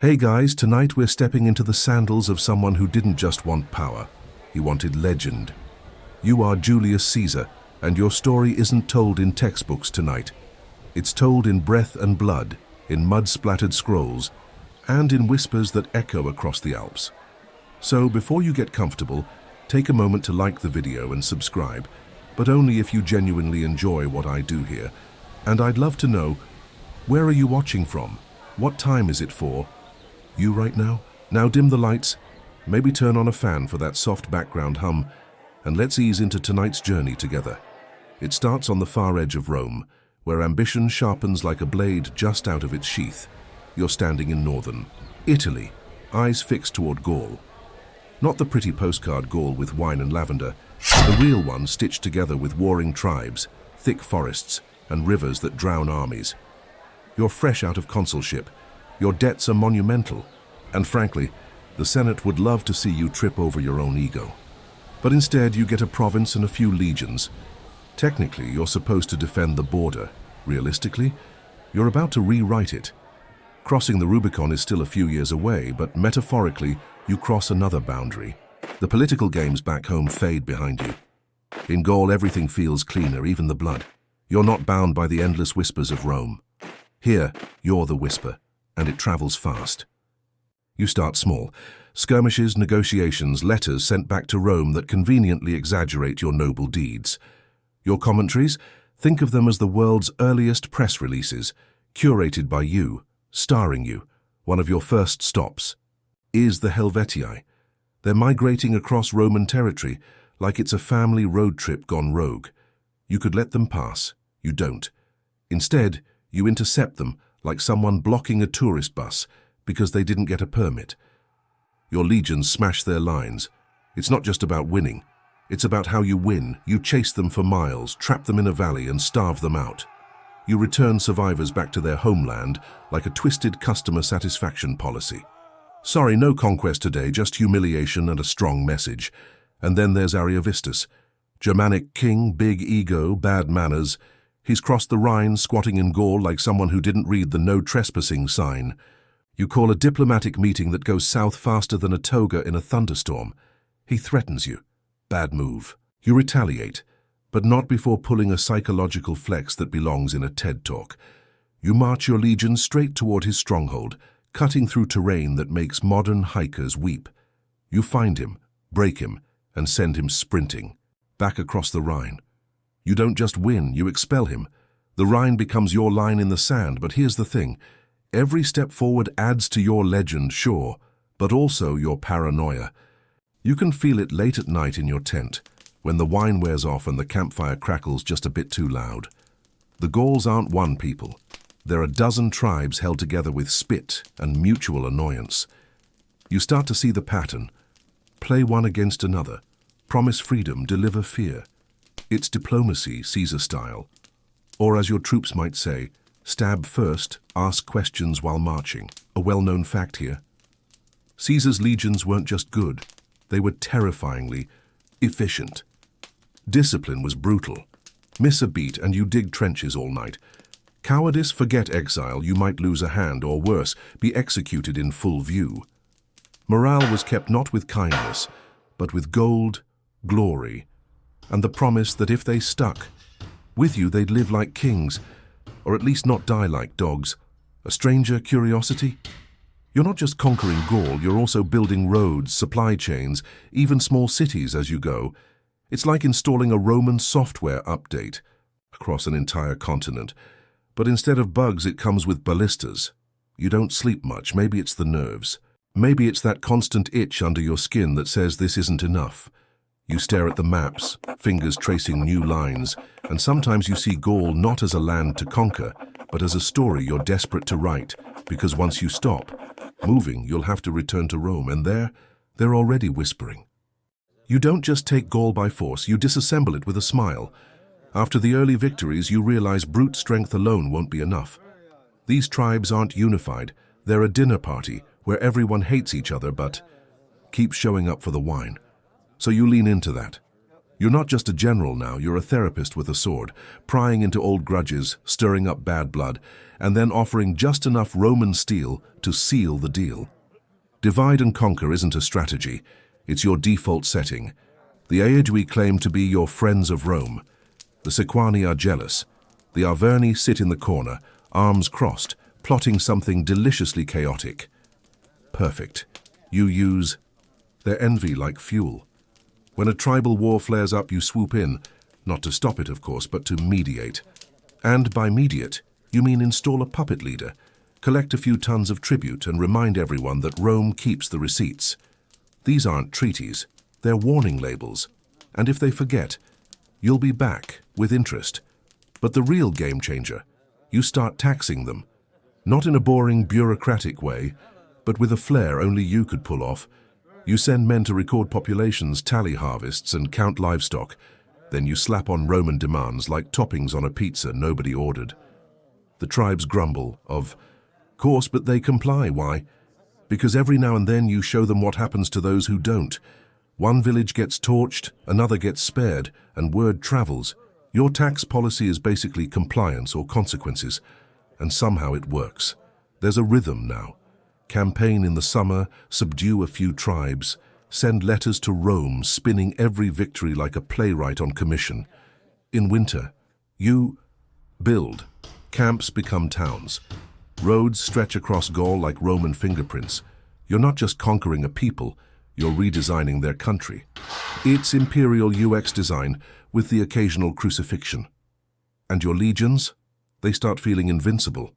Hey guys, tonight we're stepping into the sandals of someone who didn't just want power, he wanted legend. You are Julius Caesar, and your story isn't told in textbooks tonight. It's told in breath and blood, in mud-splattered scrolls, and in whispers that echo across the Alps. So before you get comfortable, take a moment to like the video and subscribe, but only if you genuinely enjoy what I do here. And I'd love to know, where are you watching from? What time is it for? You right now? Now dim the lights, maybe turn on a fan for that soft background hum, and let's ease into tonight's journey together. It starts on the far edge of Rome, where ambition sharpens like a blade just out of its sheath. You're standing in northern Italy, eyes fixed toward Gaul. Not the pretty postcard Gaul with wine and lavender, the real one stitched together with warring tribes, thick forests, and rivers that drown armies. You're fresh out of consulship. Your debts are monumental, and frankly, the Senate would love to see you trip over your own ego. But instead, you get a province and a few legions. Technically, you're supposed to defend the border. Realistically, you're about to rewrite it. Crossing the Rubicon is still a few years away, but metaphorically, you cross another boundary. The political games back home fade behind you. In Gaul, everything feels cleaner, even the blood. You're not bound by the endless whispers of Rome. Here, you're the whisper, and it travels fast. You start small. Skirmishes, negotiations, letters sent back to Rome that conveniently exaggerate your noble deeds. Your commentaries? Think of them as the world's earliest press releases, curated by you, starring you. One of your first stops is the Helvetii. They're migrating across Roman territory like it's a family road trip gone rogue. You could let them pass. You don't. Instead, you intercept them like someone blocking a tourist bus because they didn't get a permit. Your legions smash their lines. It's not just about winning. It's about how you win. You chase them for miles, trap them in a valley, and starve them out. You return survivors back to their homeland like a twisted customer satisfaction policy. Sorry, no conquest today, just humiliation and a strong message. And then there's Ariovistus. Germanic king, big ego, bad manners. He's crossed the Rhine, squatting in Gaul like someone who didn't read the no trespassing sign. You call a diplomatic meeting that goes south faster than a toga in a thunderstorm. He threatens you. Bad move. You retaliate, but not before pulling a psychological flex that belongs in a TED Talk. You march your legion straight toward his stronghold, cutting through terrain that makes modern hikers weep. You find him, break him, and send him sprinting, back across the Rhine. You don't just win, you expel him. The Rhine becomes your line in the sand, but here's the thing. Every step forward adds to your legend, sure, but also your paranoia. You can feel it late at night in your tent, when the wine wears off and the campfire crackles just a bit too loud. The Gauls aren't one people. They're a dozen tribes held together with spit and mutual annoyance. You start to see the pattern. Play one against another. Promise freedom, deliver fear. It's diplomacy, Caesar style. Or as your troops might say, stab first, ask questions while marching. A well-known fact here. Caesar's legions weren't just good. They were terrifyingly efficient. Discipline was brutal. Miss a beat and you dig trenches all night. Cowardice, forget exile, you might lose a hand or worse, be executed in full view. Morale was kept not with kindness, but with gold, glory, and the promise that if they stuck with you, they'd live like kings, or at least not die like dogs. A stranger curiosity? You're not just conquering Gaul, you're also building roads, supply chains, even small cities as you go. It's like installing a Roman software update across an entire continent. But instead of bugs, it comes with ballistas. You don't sleep much, maybe it's the nerves. Maybe it's that constant itch under your skin that says this isn't enough. You stare at the maps, fingers tracing new lines, and sometimes you see Gaul not as a land to conquer, but as a story you're desperate to write, because once you stop moving, you'll have to return to Rome, and they're already whispering. You don't just take Gaul by force, you disassemble it with a smile. After the early victories, you realize brute strength alone won't be enough. These tribes aren't unified, they're a dinner party where everyone hates each other but keeps showing up for the wine. So you lean into that. You're not just a general now, you're a therapist with a sword, prying into old grudges, stirring up bad blood, and then offering just enough Roman steel to seal the deal. Divide and conquer isn't a strategy, it's your default setting. The Aedui claim to be your friends of Rome. The Sequani are jealous. The Arverni sit in the corner, arms crossed, plotting something deliciously chaotic. Perfect. You use their envy like fuel. When a tribal war flares up, you swoop in, not to stop it, of course, but to mediate. And by mediate, you mean install a puppet leader, collect a few tons of tribute, and remind everyone that Rome keeps the receipts. These aren't treaties, they're warning labels. And if they forget, you'll be back with interest. But the real game changer, you start taxing them. Not in a boring, bureaucratic way, but with a flair only you could pull off. You send men to record populations, tally harvests, and count livestock. Then you slap on Roman demands like toppings on a pizza nobody ordered. The tribes grumble, of course, but they comply. Why? Because every now and then you show them what happens to those who don't. One village gets torched, another gets spared, and word travels. Your tax policy is basically compliance or consequences, and somehow it works. There's a rhythm now. Campaign in the summer, subdue a few tribes, send letters to Rome, spinning every victory like a playwright on commission. In winter, you build. Camps become towns. Roads stretch across Gaul like Roman fingerprints. You're not just conquering a people, you're redesigning their country. It's imperial UX design with the occasional crucifixion. And your legions? They start feeling invincible.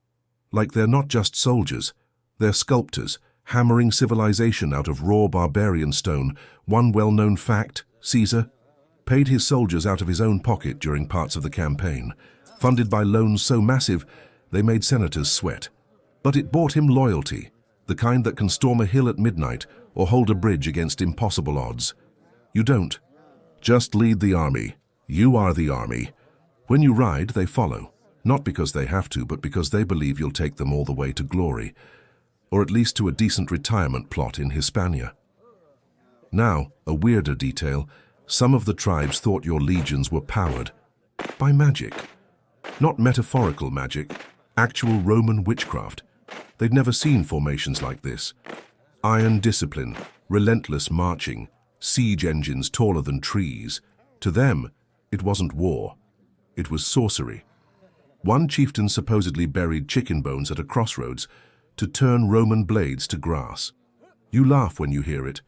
Like they're not just soldiers, they're sculptors, hammering civilization out of raw barbarian stone. One well-known fact, Caesar paid his soldiers out of his own pocket during parts of the campaign, funded by loans so massive they made senators sweat. But it bought him loyalty, the kind that can storm a hill at midnight or hold a bridge against impossible odds. You don't just lead the army, you are the army. When you ride, they follow, not because they have to, but because they believe you'll take them all the way to glory, or at least to a decent retirement plot in Hispania. Now, a weirder detail, some of the tribes thought your legions were powered by magic. Not metaphorical magic, actual Roman witchcraft. They'd never seen formations like this. Iron discipline, relentless marching, siege engines taller than trees. To them, it wasn't war. It was sorcery. One chieftain supposedly buried chicken bones at a crossroads to turn Roman blades to grass. You laugh when you hear it,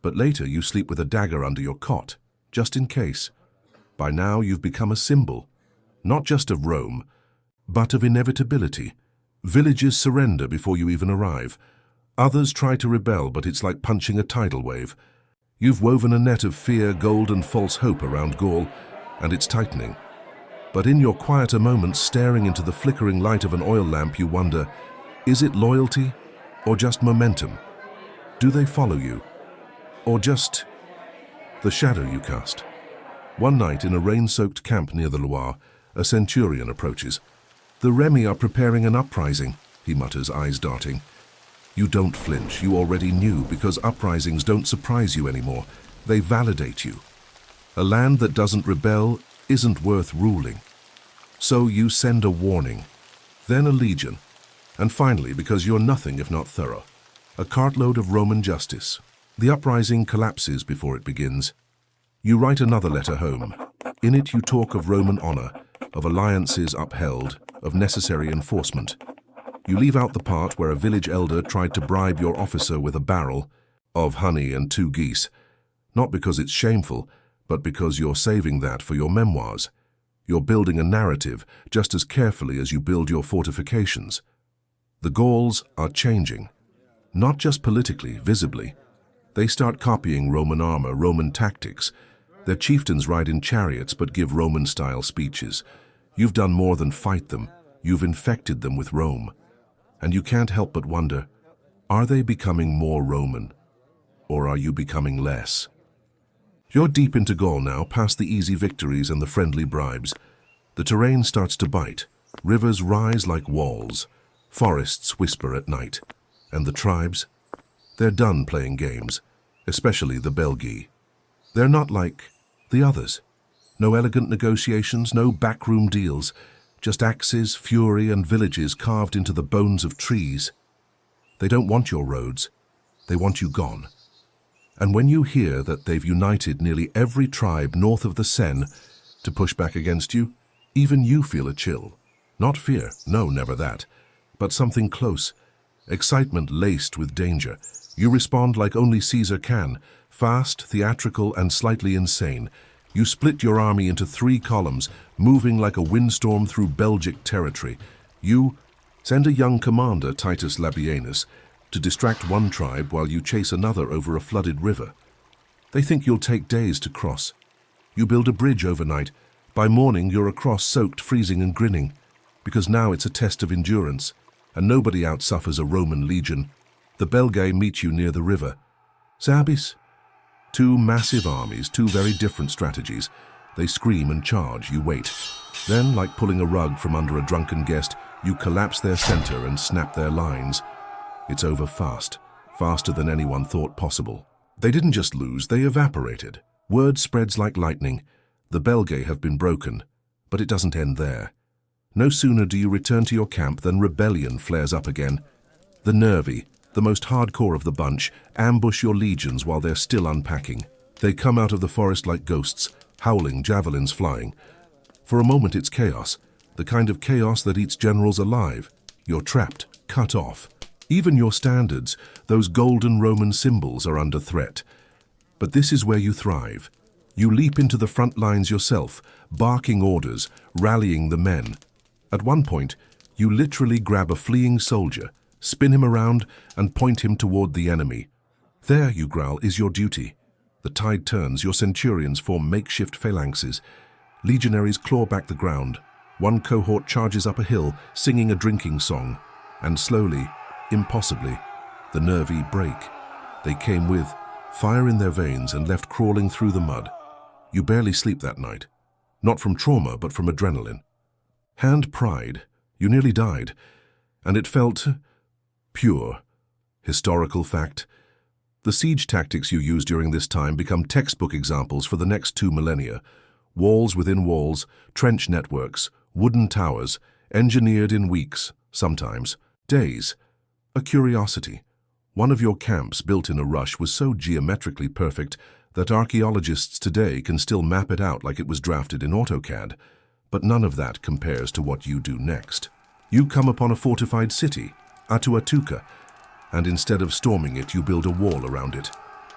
but later you sleep with a dagger under your cot, just in case. By now you've become a symbol, not just of Rome, but of inevitability. Villages surrender before you even arrive. Others try to rebel, but it's like punching a tidal wave. You've woven a net of fear, gold, and false hope around Gaul, and it's tightening. But in your quieter moments, staring into the flickering light of an oil lamp, you wonder, is it loyalty or just momentum? Do they follow you? Or just the shadow you cast? One night in a rain-soaked camp near the Loire, a centurion approaches. The Remi are preparing an uprising, he mutters, eyes darting. You don't flinch, you already knew, because uprisings don't surprise you anymore. They validate you. A land that doesn't rebel isn't worth ruling. So you send a warning, then a legion, and finally, because you're nothing if not thorough, a cartload of Roman justice. The uprising collapses before it begins. You write another letter home. In it you talk of Roman honor, of alliances upheld, of necessary enforcement. You leave out the part where a village elder tried to bribe your officer with a barrel of honey and 2 geese, not because it's shameful, but because you're saving that for your memoirs. You're building a narrative just as carefully as you build your fortifications. The Gauls are changing, not just politically, visibly. They start copying Roman armor, Roman tactics. Their chieftains ride in chariots but give Roman-style speeches. You've done more than fight them. You've infected them with Rome. And you can't help but wonder, are they becoming more Roman? Or are you becoming less? You're deep into Gaul now, past the easy victories and the friendly bribes. The terrain starts to bite. Rivers rise like walls. Forests whisper at night. And the tribes? They're done playing games, especially the Belgae. They're not like The others. No elegant negotiations, no backroom deals, just axes, fury, and villages carved into the bones of trees. They don't want your roads. They want you gone. And when you hear that they've united nearly every tribe north of the Seine to push back against you, even you feel a chill. Not fear, no, never that, but something close. Excitement laced with danger. You respond like only Caesar can, fast, theatrical, and slightly insane. You split your army into 3 columns, moving like a windstorm through Belgic territory. You send a young commander, Titus Labienus, to distract one tribe while you chase another over a flooded river. They think you'll take days to cross. You build a bridge overnight. By morning, you're across, soaked, freezing, and grinning, because now it's a test of endurance, and nobody outsuffers a Roman legion. The Belgae meet you near the river. Sabis? 2 massive armies, 2 very different strategies. They scream and charge, you wait. Then, like pulling a rug from under a drunken guest, you collapse their center and snap their lines. It's over fast, faster than anyone thought possible. They didn't just lose, they evaporated. Word spreads like lightning. The Belgae have been broken, but it doesn't end there. No sooner do you return to your camp than rebellion flares up again. The nervy, the most hardcore of the bunch, ambush your legions while they're still unpacking. They come out of the forest like ghosts, howling, javelins flying. For a moment it's chaos, the kind of chaos that eats generals alive. You're trapped, cut off. Even your standards, those golden Roman symbols, are under threat. But this is where you thrive. You leap into the front lines yourself, barking orders, rallying the men. At one point, you literally grab a fleeing soldier, spin him around, and point him toward the enemy. There, you growl, is your duty. The tide turns, your centurions form makeshift phalanxes. Legionaries claw back the ground. One cohort charges up a hill, singing a drinking song. And slowly, impossibly, the nervy break. They came with fire in their veins and left crawling through the mud. You barely sleep that night. Not from trauma, but from adrenaline. Hand pride. You nearly died. And it felt pure. Historical fact. The siege tactics you use during this time become textbook examples for the next 2 millennia. Walls within walls, trench networks, wooden towers, engineered in weeks, sometimes days. A curiosity. One of your camps, built in a rush, was so geometrically perfect that archaeologists today can still map it out like it was drafted in AutoCAD. But none of that compares to what you do next. You come upon a fortified city, Atuatuca, and instead of storming it, you build a wall around it.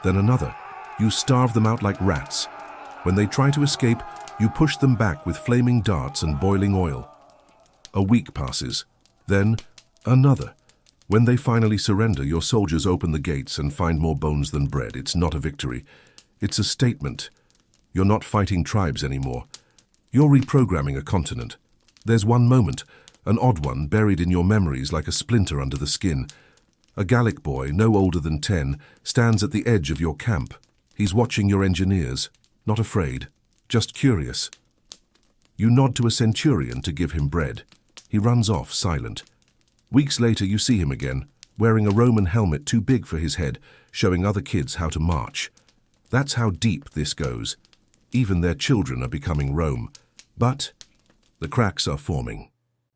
Then another. You starve them out like rats. When they try to escape, you push them back with flaming darts and boiling oil. A week passes. Then another. When they finally surrender, your soldiers open the gates and find more bones than bread. It's not a victory. It's a statement. You're not fighting tribes anymore. You're reprogramming a continent. There's one moment, an odd one, buried in your memories like a splinter under the skin. A Gallic boy, no older than 10, stands at the edge of your camp. He's watching your engineers, not afraid, just curious. You nod to a centurion to give him bread. He runs off, silent. Weeks later, you see him again, wearing a Roman helmet too big for his head, showing other kids how to march. That's how deep this goes. Even their children are becoming Rome. But the cracks are forming.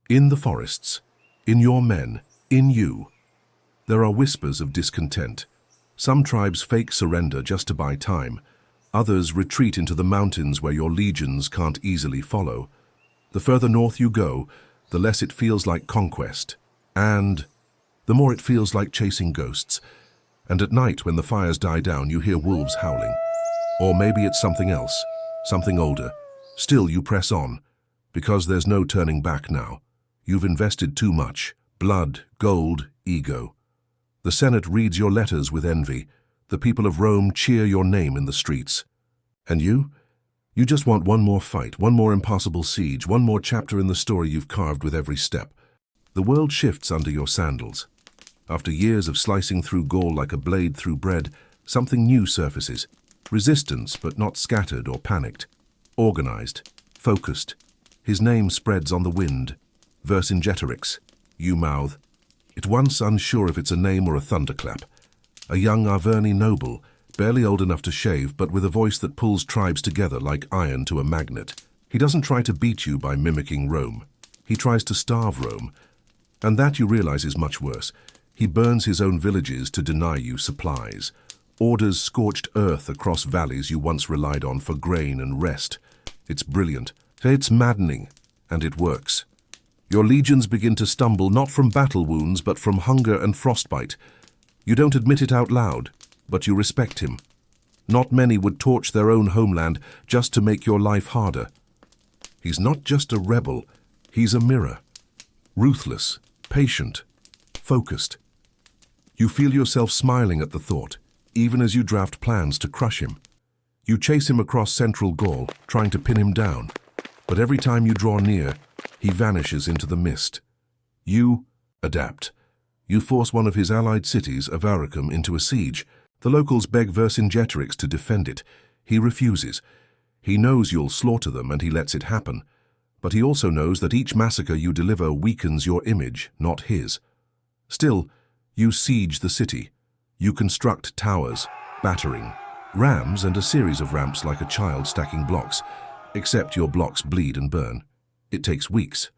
In the forests, in your men, in you. There are whispers of discontent. Some tribes fake surrender just to buy time. Others retreat into the mountains where your legions can't easily follow. The further north you go, the less it feels like conquest. And the more it feels like chasing ghosts. And at night, when the fires die down, you hear wolves howling. Or maybe it's something else, something older. Still, you press on, because there's no turning back now. You've invested too much. Blood, gold, ego. The Senate reads your letters with envy. The people of Rome cheer your name in the streets. And you? You just want one more fight, one more impossible siege, one more chapter in the story you've carved with every step. The world shifts under your sandals. After years of slicing through Gaul like a blade through bread, something new surfaces. Resistance, but not scattered or panicked. Organized, focused. His name spreads on the wind. Vercingetorix. You mouth. At once unsure if it's a name or a thunderclap. A young Arverni noble, barely old enough to shave, but with a voice that pulls tribes together like iron to a magnet. He doesn't try to beat you by mimicking Rome. He tries to starve Rome. And that, you realize, is much worse. He burns his own villages to deny you supplies. Orders scorched earth across valleys you once relied on for grain and rest. It's brilliant. It's maddening. And it works. Your legions begin to stumble not from battle wounds but from hunger and frostbite. You don't admit it out loud, but you respect him. Not many would torch their own homeland just to make your life harder. He's not just a rebel, he's a mirror. Ruthless, patient, focused. You feel yourself smiling at the thought, even as you draft plans to crush him. You chase him across central Gaul, trying to pin him down. But every time you draw near, he vanishes into the mist. You adapt. You force one of his allied cities, Avaricum, into a siege. The locals beg Vercingetorix to defend it. He refuses. He knows you'll slaughter them, and he lets it happen. But he also knows that each massacre you deliver weakens your image, not his. Still, you siege the city. You construct towers, battering, rams, and a series of ramps like a child stacking blocks. Except your blocks bleed and burn. It takes weeks.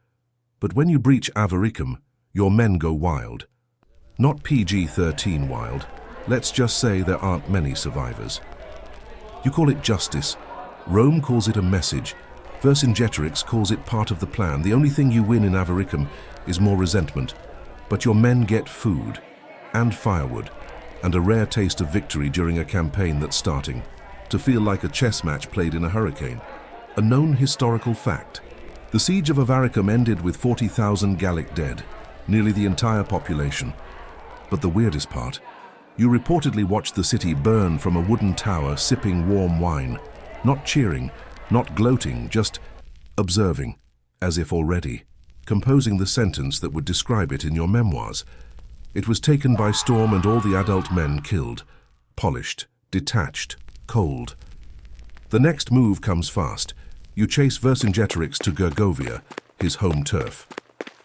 But when you breach Avaricum, your men go wild. Not PG-13 wild. Let's just say there aren't many survivors. You call it justice. Rome calls it a message. Vercingetorix calls it part of the plan. The only thing you win in Avaricum is more resentment. But your men get food, and firewood, and a rare taste of victory during a campaign that's starting. To feel like a chess match played in a hurricane. A known historical fact. The siege of Avaricum ended with 40,000 Gallic dead, nearly the entire population. But the weirdest part, you reportedly watched the city burn from a wooden tower sipping warm wine, not cheering, not gloating, just observing, as if already, composing the sentence that would describe it in your memoirs. It was taken by storm and all the adult men killed, polished, detached, cold. The next move comes fast. You chase Vercingetorix to Gergovia, his home turf.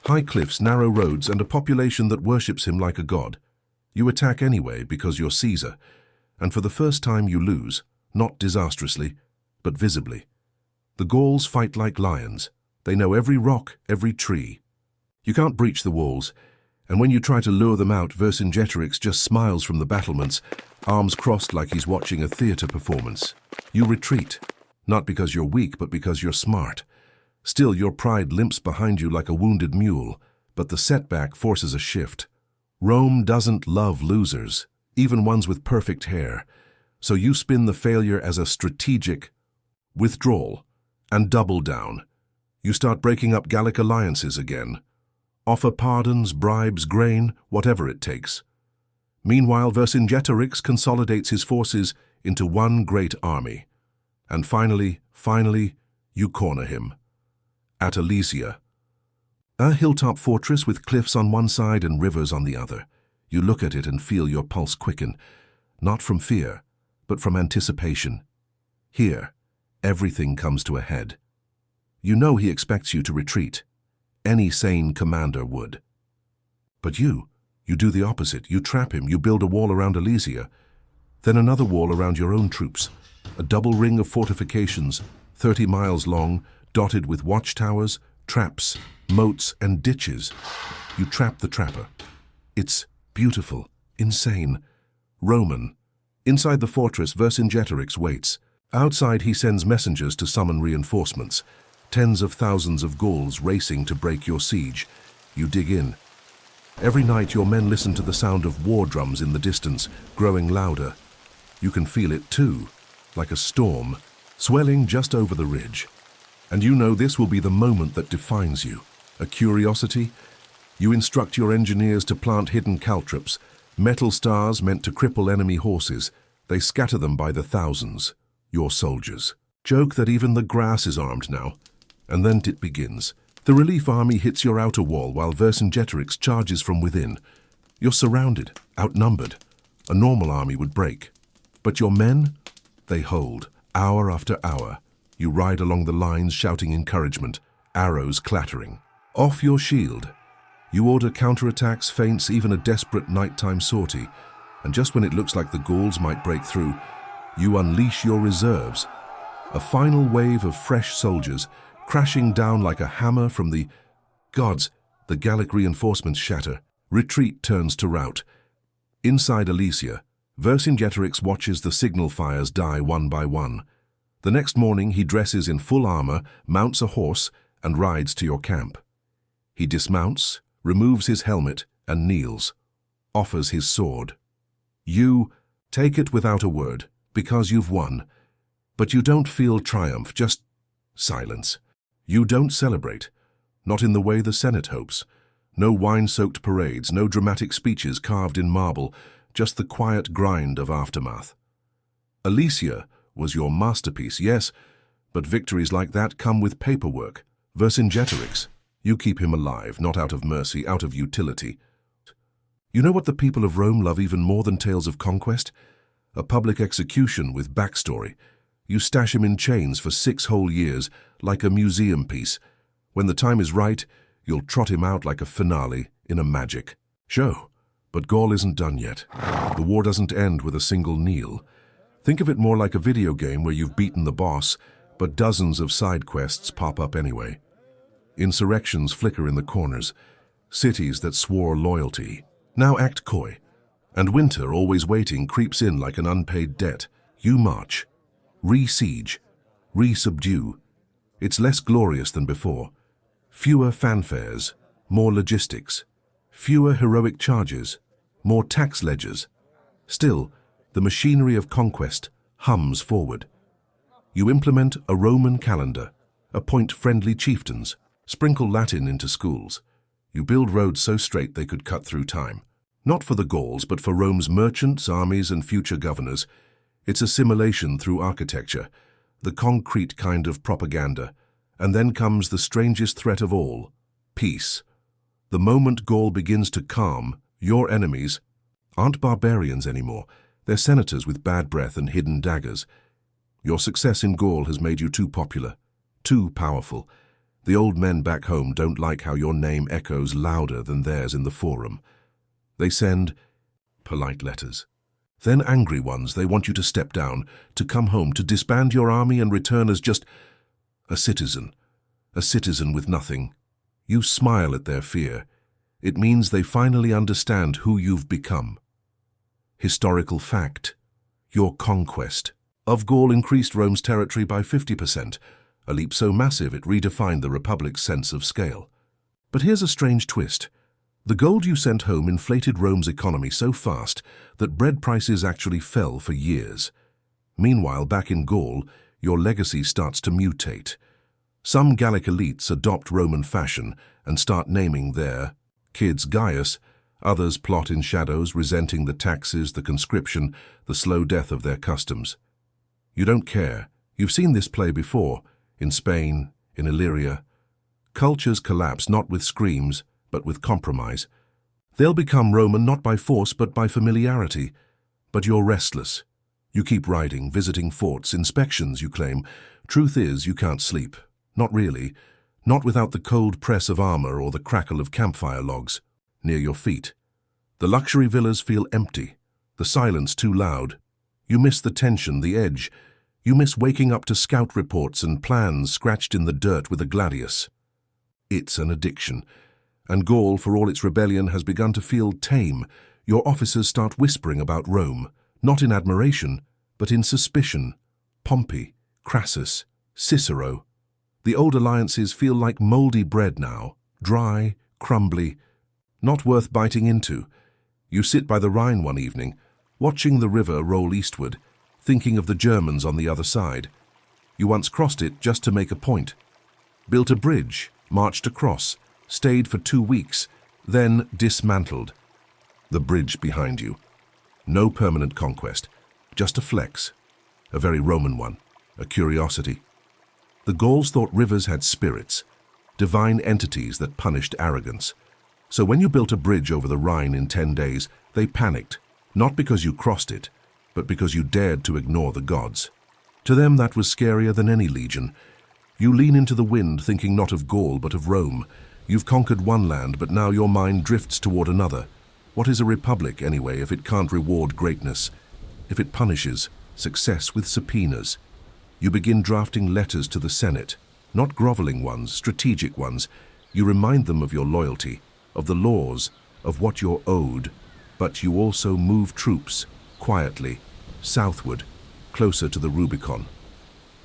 High cliffs, narrow roads, and a population that worships him like a god. You attack anyway because you're Caesar, and for the first time you lose, not disastrously, but visibly. The Gauls fight like lions. They know every rock, every tree. You can't breach the walls, and when you try to lure them out, Vercingetorix just smiles from the battlements, arms crossed like he's watching a theater performance. You retreat, not because you're weak, but because you're smart. Still, your pride limps behind you like a wounded mule, but the setback forces a shift. Rome doesn't love losers, even ones with perfect hair, so you spin the failure as a strategic withdrawal and double down. You start breaking up Gallic alliances again. Offer pardons, bribes, grain, whatever it takes. Meanwhile, Vercingetorix consolidates his forces into one great army. And finally, you corner him. At Alesia, a hilltop fortress with cliffs on one side and rivers on the other. You look at it and feel your pulse quicken, not from fear, but from anticipation. Here, everything comes to a head. You know he expects you to retreat. Any sane commander would. But you do the opposite. You trap him, you build a wall around Alesia, then another wall around your own troops. A double ring of fortifications, 30 miles long, dotted with watchtowers, traps, moats, and ditches. You trap the trapper. It's beautiful, insane, Roman. Inside the fortress, Vercingetorix waits. Outside, he sends messengers to summon reinforcements. Tens of thousands of Gauls racing to break your siege. You dig in. Every night, your men listen to the sound of war drums in the distance, growing louder. You can feel it too, like a storm, swelling just over the ridge. And you know this will be the moment that defines you. A curiosity? You instruct your engineers to plant hidden caltrops, metal stars meant to cripple enemy horses. They scatter them by the thousands. Your soldiers. Joke that even the grass is armed now. And then it begins. The relief army hits your outer wall while Vercingetorix charges from within. You're surrounded, outnumbered. A normal army would break. But your men? They hold, hour after hour. You ride along the lines shouting encouragement, arrows clattering. Off your shield. You order counterattacks, feints, even a desperate nighttime sortie. And just when it looks like the Gauls might break through, you unleash your reserves. A final wave of fresh soldiers, crashing down like a hammer from the gods. The Gallic reinforcements shatter. Retreat turns to rout. Inside Alesia, Vercingetorix watches the signal fires die one by one. The next morning he dresses in full armor, mounts a horse, and rides to your camp. He dismounts, removes his helmet, and kneels. Offers his sword. You take it without a word, because you've won. But you don't feel triumph, just silence. You don't celebrate, not in the way the Senate hopes. No wine-soaked parades, no dramatic speeches carved in marble, just the quiet grind of aftermath. Alesia was your masterpiece, yes, but victories like that come with paperwork. Vercingetorix, you keep him alive, not out of mercy, out of utility. You know what the people of Rome love even more than tales of conquest? A public execution with backstory. You stash him in chains for 6 whole years, like a museum piece. When the time is right, you'll trot him out like a finale in a magic show. But Gaul isn't done yet. The war doesn't end with a single kneel. Think of it more like a video game where you've beaten the boss, but dozens of side quests pop up anyway. Insurrections flicker in the corners. Cities that swore loyalty now act coy. And winter, always waiting, creeps in like an unpaid debt. You march. Re-siege. Re-subdue. It's less glorious than before. Fewer fanfares. More logistics. Fewer heroic charges. More tax ledgers. Still, the machinery of conquest hums forward. You implement a Roman calendar. Appoint friendly chieftains. Sprinkle Latin into schools. You build roads so straight they could cut through time. Not for the Gauls, but for Rome's merchants, armies, and future governors. It's assimilation through architecture, the concrete kind of propaganda. And then comes the strangest threat of all, peace. The moment Gaul begins to calm, your enemies aren't barbarians anymore. They're senators with bad breath and hidden daggers. Your success in Gaul has made you too popular, too powerful. The old men back home don't like how your name echoes louder than theirs in the forum. They send polite letters. Then angry ones. They want you to step down, to come home, to disband your army and return as just a citizen with nothing. You smile at their fear. It means they finally understand who you've become. Historical fact. Your conquest of Gaul increased Rome's territory by 50%, a leap so massive it redefined the Republic's sense of scale. But here's a strange twist. The gold you sent home inflated Rome's economy so fast that bread prices actually fell for years. Meanwhile, back in Gaul, your legacy starts to mutate. Some Gallic elites adopt Roman fashion and start naming their kids Gaius. Others plot in shadows, resenting the taxes, the conscription, the slow death of their customs. You don't care. You've seen this play before, in Spain, in Illyria. Cultures collapse not with screams, but with compromise. They'll become Roman not by force, but by familiarity. But you're restless. You keep riding, visiting forts, inspections, you claim. Truth is, you can't sleep. Not really. Not without the cold press of armor or the crackle of campfire logs near your feet. The luxury villas feel empty, the silence too loud. You miss the tension, the edge. You miss waking up to scout reports and plans scratched in the dirt with a gladius. It's an addiction. And Gaul, for all its rebellion, has begun to feel tame. Your officers start whispering about Rome, not in admiration, but in suspicion. Pompey, Crassus, Cicero. The old alliances feel like moldy bread now, dry, crumbly, not worth biting into. You sit by the Rhine one evening, watching the river roll eastward, thinking of the Germans on the other side. You once crossed it just to make a point. Built a bridge, marched across, stayed for 2 weeks, then dismantled. The bridge behind you. No permanent conquest, just a flex, a very Roman one, a curiosity. The Gauls thought rivers had spirits, divine entities that punished arrogance. So when you built a bridge over the Rhine in 10 days, they panicked, not because you crossed it, but because you dared to ignore the gods. To them that was scarier than any legion. You lean into the wind, thinking not of Gaul but of Rome. You've conquered one land, but now your mind drifts toward another. What is a republic, anyway, if it can't reward greatness? If it punishes success with subpoenas? You begin drafting letters to the Senate, not groveling ones, strategic ones. You remind them of your loyalty, of the laws, of what you're owed, but you also move troops, quietly, southward, closer to the Rubicon.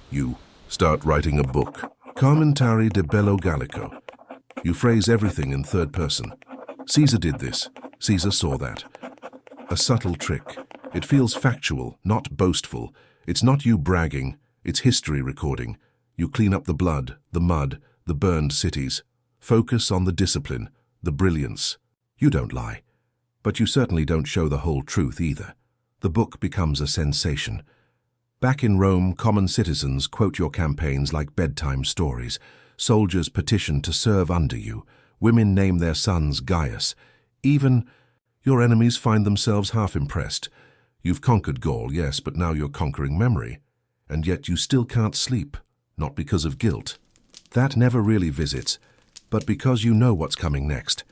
You start writing a book, Commentary de Bello Gallico. You phrase everything in third person. Caesar did this. Caesar saw that. A subtle trick. It feels factual, not boastful. It's not you bragging, it's history recording. You clean up the blood, the mud, the burned cities. Focus on the discipline, the brilliance. You don't lie. But you certainly don't show the whole truth either. The book becomes a sensation. Back in Rome, common citizens quote your campaigns like bedtime stories. Soldiers petition to serve under you. Women name their sons Gaius. Even your enemies find themselves half impressed. You've conquered Gaul, yes, but now you're conquering memory. And yet you still can't sleep, not because of guilt. That never really visits, but because you know what's coming next.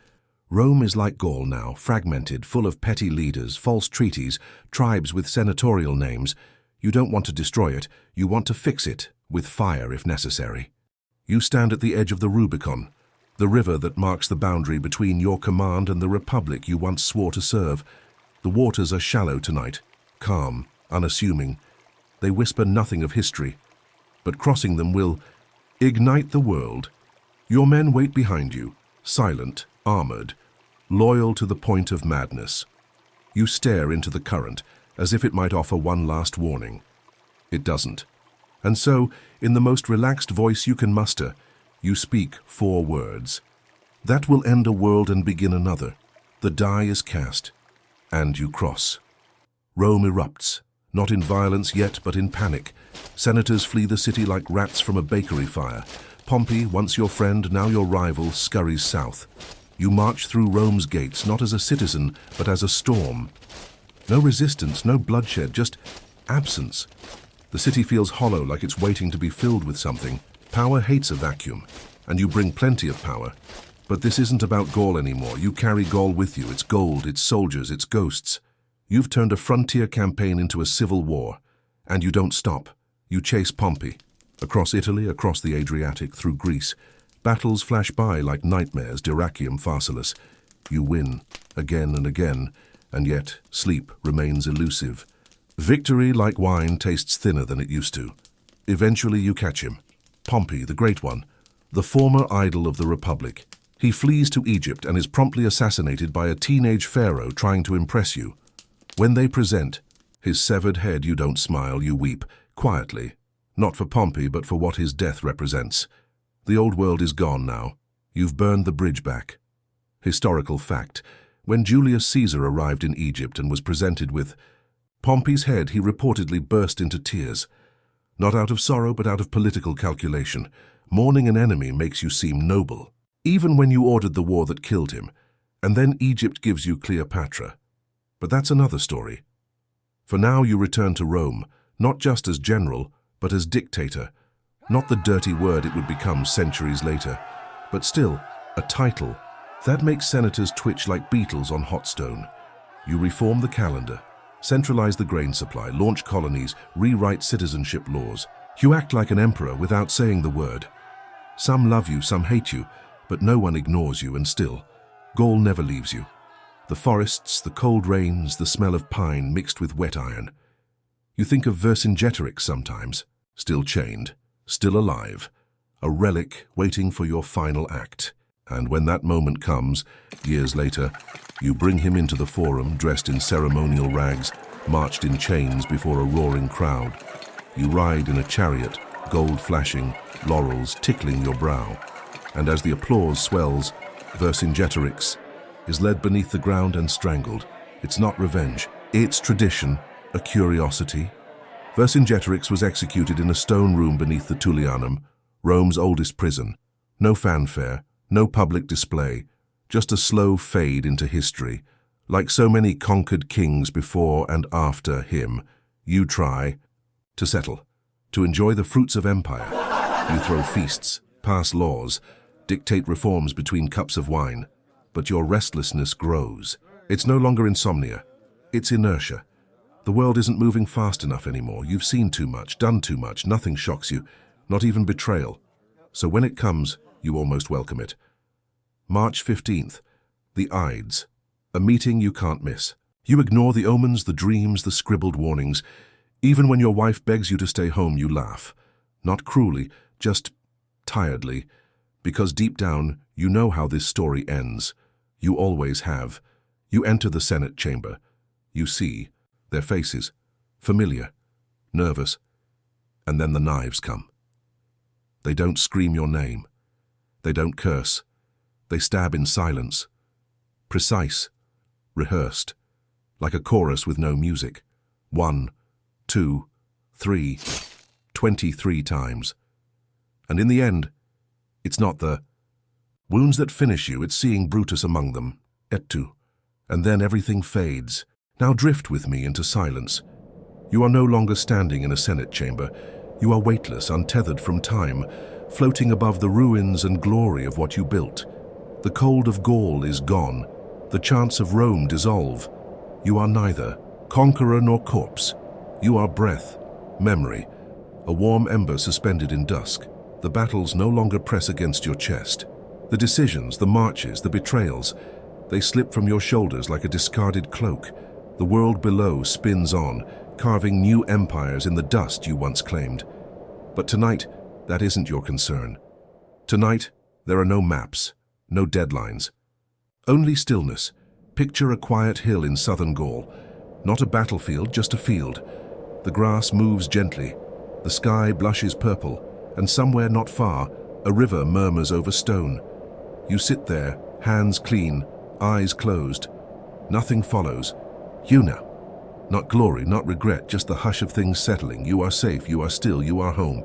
Rome is like Gaul now, fragmented, full of petty leaders, false treaties, tribes with senatorial names. You don't want to destroy it, you want to fix it, with fire if necessary. You stand at the edge of the Rubicon, the river that marks the boundary between your command and the republic you once swore to serve. The waters are shallow tonight, calm, unassuming. They whisper nothing of history, but crossing them will ignite the world. Your men wait behind you, silent, armored, loyal to the point of madness. You stare into the current, as if it might offer one last warning. It doesn't. And so, in the most relaxed voice you can muster, you speak 4 words. That will end a world and begin another. The die is cast, and you cross. Rome erupts, not in violence yet, but in panic. Senators flee the city like rats from a bakery fire. Pompey, once your friend, now your rival, scurries south. You march through Rome's gates, not as a citizen, but as a storm. No resistance, no bloodshed, just absence. The city feels hollow, like it's waiting to be filled with something. Power hates a vacuum, and you bring plenty of power. But this isn't about Gaul anymore. You carry Gaul with you, its gold, its soldiers, its ghosts. You've turned a frontier campaign into a civil war, and you don't stop. You chase Pompey, across Italy, across the Adriatic, through Greece. Battles flash by like nightmares, Dyrrhachium, Pharsalus. You win, again and again, and yet sleep remains elusive. Victory, like wine, tastes thinner than it used to. Eventually you catch him. Pompey, the Great One, the former idol of the Republic. He flees to Egypt and is promptly assassinated by a teenage pharaoh trying to impress you. When they present his severed head, you don't smile, you weep, quietly. Not for Pompey, but for what his death represents. The old world is gone now. You've burned the bridge back. Historical fact. When Julius Caesar arrived in Egypt and was presented with Pompey's head, he reportedly burst into tears. Not out of sorrow, but out of political calculation. Mourning an enemy makes you seem noble, even when you ordered the war that killed him. And then Egypt gives you Cleopatra. But that's another story. For now you return to Rome, not just as general, but as dictator. Not the dirty word it would become centuries later, but still, a title. That makes senators twitch like beetles on hot stone. You reform the calendar, centralize the grain supply, launch colonies, rewrite citizenship laws. You act like an emperor without saying the word. Some love you, some hate you, but no one ignores you, and still, Gaul never leaves you. The forests, the cold rains, the smell of pine mixed with wet iron. You think of Vercingetorix sometimes, still chained, still alive, a relic waiting for your final act. And when that moment comes, years later, you bring him into the forum dressed in ceremonial rags, marched in chains before a roaring crowd. You ride in a chariot, gold flashing, laurels tickling your brow. And as the applause swells, Vercingetorix is led beneath the ground and strangled. It's not revenge, it's tradition, a curiosity. Vercingetorix was executed in a stone room beneath the Tullianum, Rome's oldest prison. No fanfare, no public display, just a slow fade into history. Like so many conquered kings before and after him, you try to settle, to enjoy the fruits of empire. You throw feasts, pass laws, dictate reforms between cups of wine, but your restlessness grows. It's no longer insomnia. It's inertia. The world isn't moving fast enough anymore. You've seen too much, done too much. Nothing shocks you, not even betrayal. So when it comes, you almost welcome it. March 15th, the Ides, a meeting you can't miss. You ignore the omens, the dreams, the scribbled warnings. Even when your wife begs you to stay home, you laugh. Not cruelly, just tiredly. Because deep down, you know how this story ends. You always have. You enter the Senate chamber. You see their faces, familiar, nervous, and then the knives come. They don't scream your name. They don't curse. They stab in silence. Precise, rehearsed, like a chorus with no music. 1, 2, 3, 23 times. And in the end, it's not the wounds that finish you, it's seeing Brutus among them, et tu. And then everything fades. Now drift with me into silence. You are no longer standing in a Senate chamber. You are weightless, untethered from time, floating above the ruins and glory of what you built. The cold of Gaul is gone. The chants of Rome dissolve. You are neither conqueror nor corpse. You are breath, memory, a warm ember suspended in dusk. The battles no longer press against your chest. The decisions, the marches, the betrayals, they slip from your shoulders like a discarded cloak. The world below spins on, carving new empires in the dust you once claimed. But tonight, that isn't your concern. Tonight, there are no maps, no deadlines. Only stillness. Picture a quiet hill in southern Gaul. Not a battlefield, just a field. The grass moves gently. The sky blushes purple, and somewhere not far, a river murmurs over stone. You sit there, hands clean, eyes closed. Nothing follows. You now. Not glory, not regret, just the hush of things settling. You are safe, you are still, you are home.